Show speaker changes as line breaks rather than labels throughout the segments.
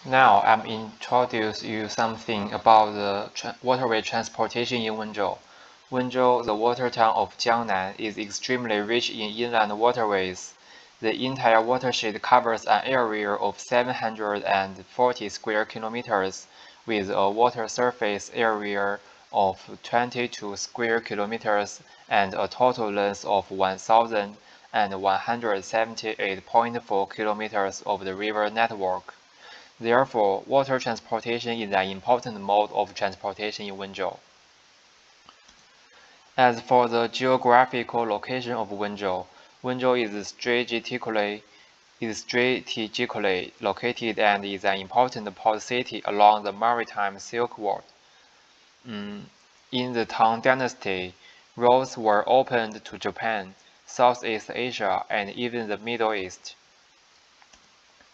Now I'm introduce you something about the waterway transportation in Wenzhou. Wenzhou, the water town of Jiangnan, is extremely rich in inland waterways. The entire watershed covers an area of 740 square kilometers, with a water surface area of 22 square kilometers and a total length of 1,178.4 kilometers of the river network. Therefore, water transportation is an important mode of transportation in Wenzhou. As for the geographical location of Wenzhou, Wenzhou is strategically located and is an important port city along the maritime Silk Road. In the Tang Dynasty, roads were opened to Japan, Southeast Asia, and even the Middle East.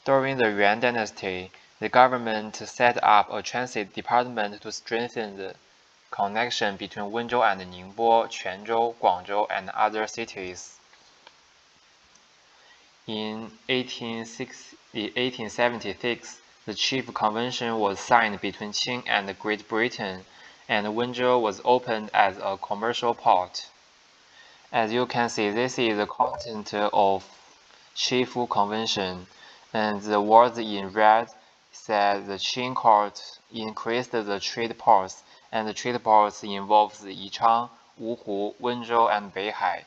During the Yuan Dynasty, the government set up a transit department to strengthen the connection between Wenzhou and Ningbo, Quanzhou, Guangzhou, and other cities. In 1876, the Chief Convention was signed between Qing and Great Britain, and Wenzhou was opened as a commercial port. As you can see, this is the content of Chief Convention, and the words in red said the Qing court increased the trade ports, and the trade ports involves Yichang, Wuhu, Wenzhou, and Beihai.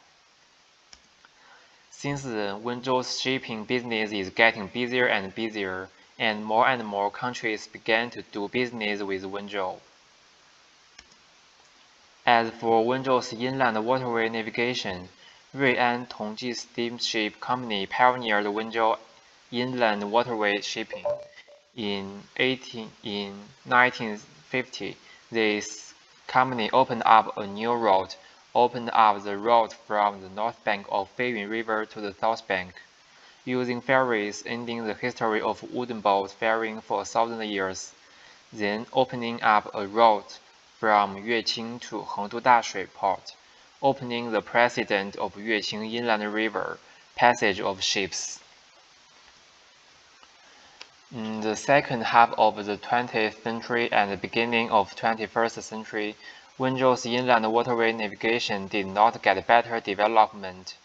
Since then, Wenzhou's shipping business is getting busier and busier, and more countries began to do business with Wenzhou. As for Wenzhou's inland waterway navigation, Ruian Tongji Steamship Company pioneered Wenzhou inland waterway shipping. In 1950, this company opened up the route from the north bank of Feiyun River to the south bank, using ferries, ending the history of wooden boats ferrying for 1,000 years, then opening up a route from Yueqing to Hengdu Dashui Port, opening the precedent of Yueqing Inland River passage of ships. In the second half of the 20th century and the beginning of the 21st century, Wenzhou's inland waterway navigation did not get better development.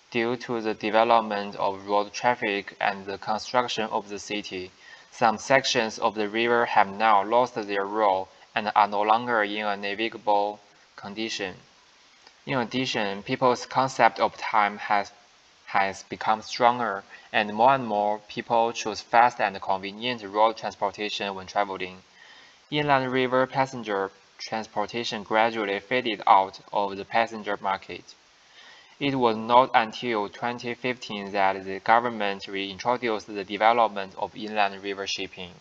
Due to the development of road traffic and the construction of the city, some sections of the river have now lost their role and are no longer in a navigable condition. In addition, people's concept of time has become stronger, and more people choose fast and convenient road transportation when traveling. Inland river passenger transportation gradually faded out of the passenger market. It was not until 2015 that the government reintroduced the development of inland river shipping.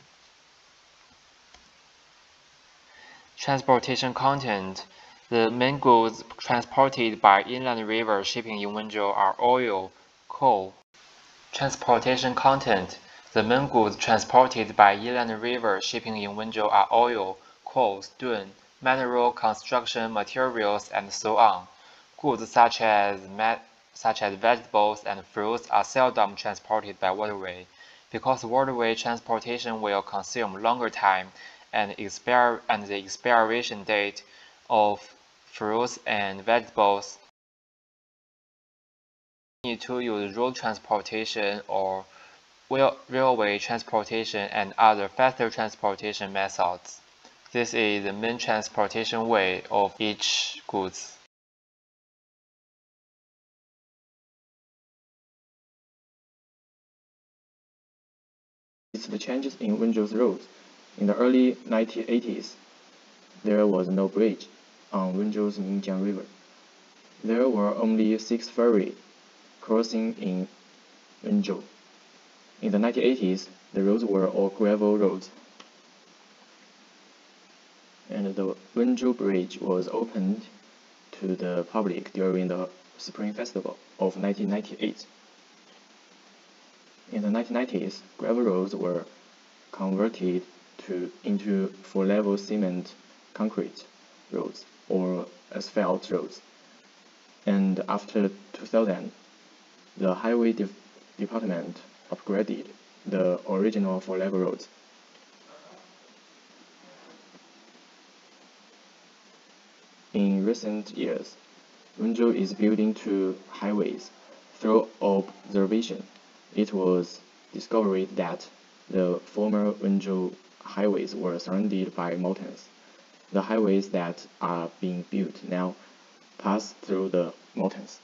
Transportation content. The main goods transported by inland river shipping in Wenzhou are oil, coal. Transportation content. The main goods transported by inland river shipping in Wenzhou are oil, coal, stone, mineral construction materials, and so on. Goods such as vegetables and fruits are seldom transported by waterway, because waterway transportation will consume longer time, and the expiration date of fruits and vegetables need to use road transportation or railway transportation and other faster transportation methods. This is the main transportation way of each goods.
It's the changes in Wenzhou's roads. In the early 1980s, there was no bridge on Wenzhou's Minjiang River. There were only 6 ferries crossing in Wenzhou. In the 1980s, the roads were all gravel roads, and the Wenzhou Bridge was opened to the public during the Spring Festival of 1998. In the 1990s, gravel roads were converted into full-level cement concrete roads or asphalt roads. And after 2000, the Highway Department upgraded the original full-level roads In recent years, Wenzhou is building two highways. Through observation, it was discovered that the former Wenzhou highways were surrounded by mountains. The highways that are being built now pass through the mountains,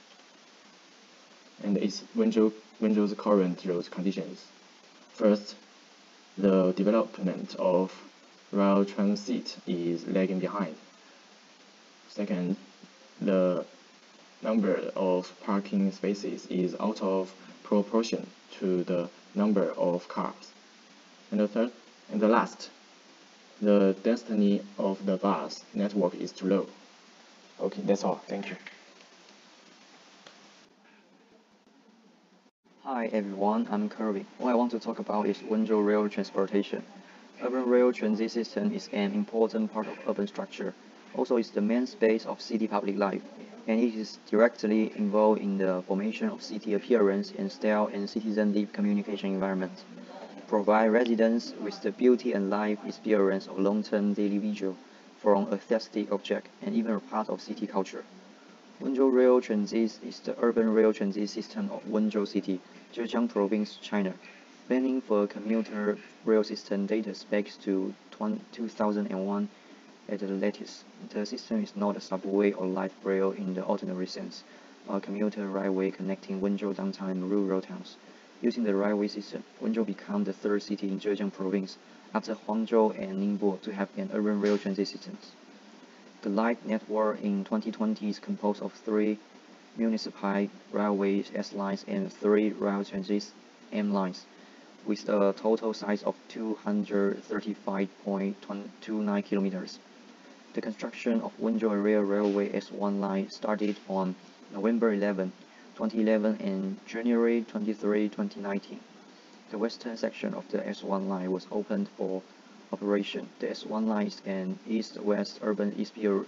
and it's Wenzhou's current road conditions. First, the development of rail transit is lagging behind. Second, the number of parking spaces is out of proportion to the number of cars. And the last, the density of the bus network is too low. Okay, that's all. Thank you.
Hi everyone, I'm Kirby. What I want to talk about is Wenzhou rail transportation. Urban rail transit system is an important part of urban structure. Also, it's the main space of city public life, and it is directly involved in the formation of city appearance and style and citizen-led communication environment. Provide residents with the beauty and life experience of long-term daily visual from a aesthetic object and even a part of city culture. Wenzhou Rail Transit is the urban rail transit system of Wenzhou City, Zhejiang Province, China. Planning for a commuter rail system dates back to 2001 at the latest. The system is not a subway or light rail in the ordinary sense, but a commuter railway connecting Wenzhou downtown and rural towns. Using the railway system, Wenzhou became the third city in Zhejiang Province, after Huangzhou and Ningbo, to have an urban rail transit system. The light network in 2020 is composed of 3 municipal railway S lines and 3 rail transit M lines, with a total size of 235.29 kilometers. The construction of Wenzhou Area Railway S1 line started on November 11, 2011 and January 23, 2019. The western section of the S1 line was opened for operation. The S1 line is an east-west urban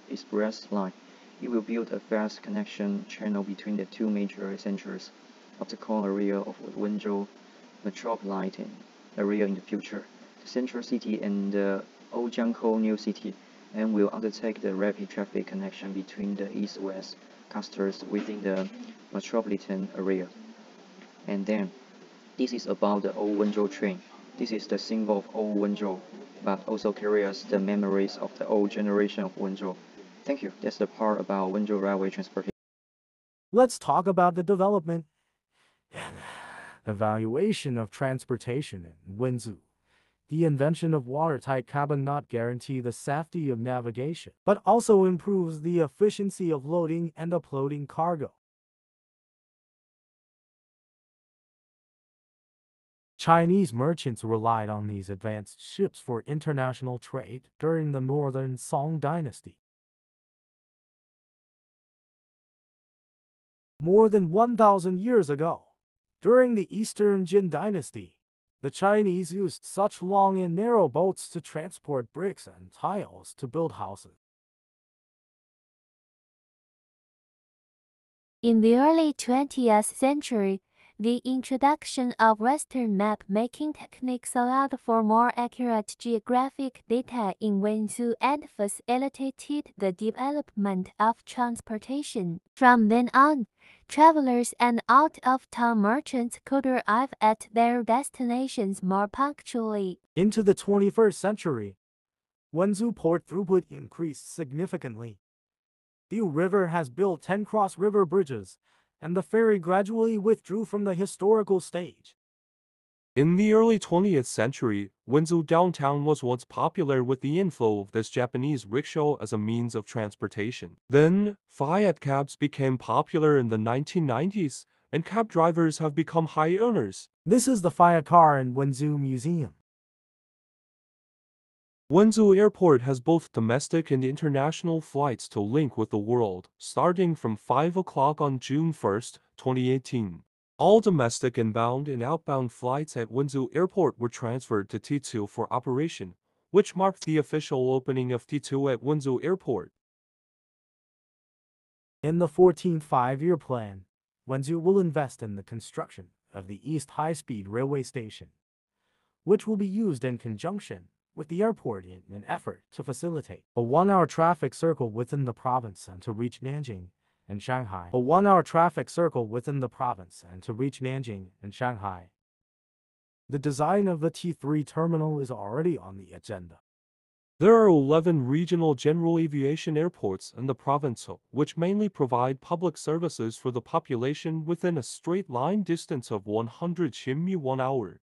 express line. It will build a fast connection channel between the two major centers of the core area of Wenzhou metropolitan area in the future, the central city and the Ojiangkou new city, and will undertake the rapid traffic connection between the east-west clusters within the metropolitan area. And then, this is about the old Wenzhou train. This is the symbol of old Wenzhou, but also carries the memories of the old generation of Wenzhou. Thank you. That's the part about Wenzhou railway transportation.
Let's talk about the development and evaluation of transportation in Wenzhou. The invention of watertight cabin not guarantee the safety of navigation, but also improves the efficiency of loading and uploading cargo. Chinese merchants relied on these advanced ships for international trade during the Northern Song dynasty. More than 1,000 years ago, during the Eastern Jin dynasty, the Chinese used such long and narrow boats to transport bricks and tiles to build houses.
In the early 20th century, the introduction of Western map-making techniques allowed for more accurate geographic data in Wenzhou and facilitated the development of transportation. From then on, travelers and out-of-town merchants could arrive at their destinations more punctually.
Into the 21st century, Wenzhou port throughput increased significantly. The river has built 10 cross-river bridges, and the ferry gradually withdrew from the historical stage.
In the early 20th century, Wenzhou downtown was once popular with the inflow of this Japanese rickshaw as a means of transportation. Then, Fiat cabs became popular in the 1990s, and cab drivers have become high earners.
This is the Fiat car in Wenzhou Museum.
Wenzhou Airport has both domestic and international flights to link with the world, starting from 5 o'clock on June 1, 2018. All domestic inbound and outbound flights at Wenzhou Airport were transferred to T2 for operation, which marked the official opening of T2 at Wenzhou Airport.
In the 14th five-year plan, Wenzhou will invest in the construction of the East High-Speed Railway Station, which will be used in conjunction with the airport in an effort to facilitate a 1-hour traffic circle within the province and to reach Nanjing and Shanghai. A 1-hour traffic circle within the province and to reach Nanjing and Shanghai. The design of the T3 terminal is already on the agenda.
There are 11 regional general aviation airports in the province, which mainly provide public services for the population within a straight line distance of 100 km/h.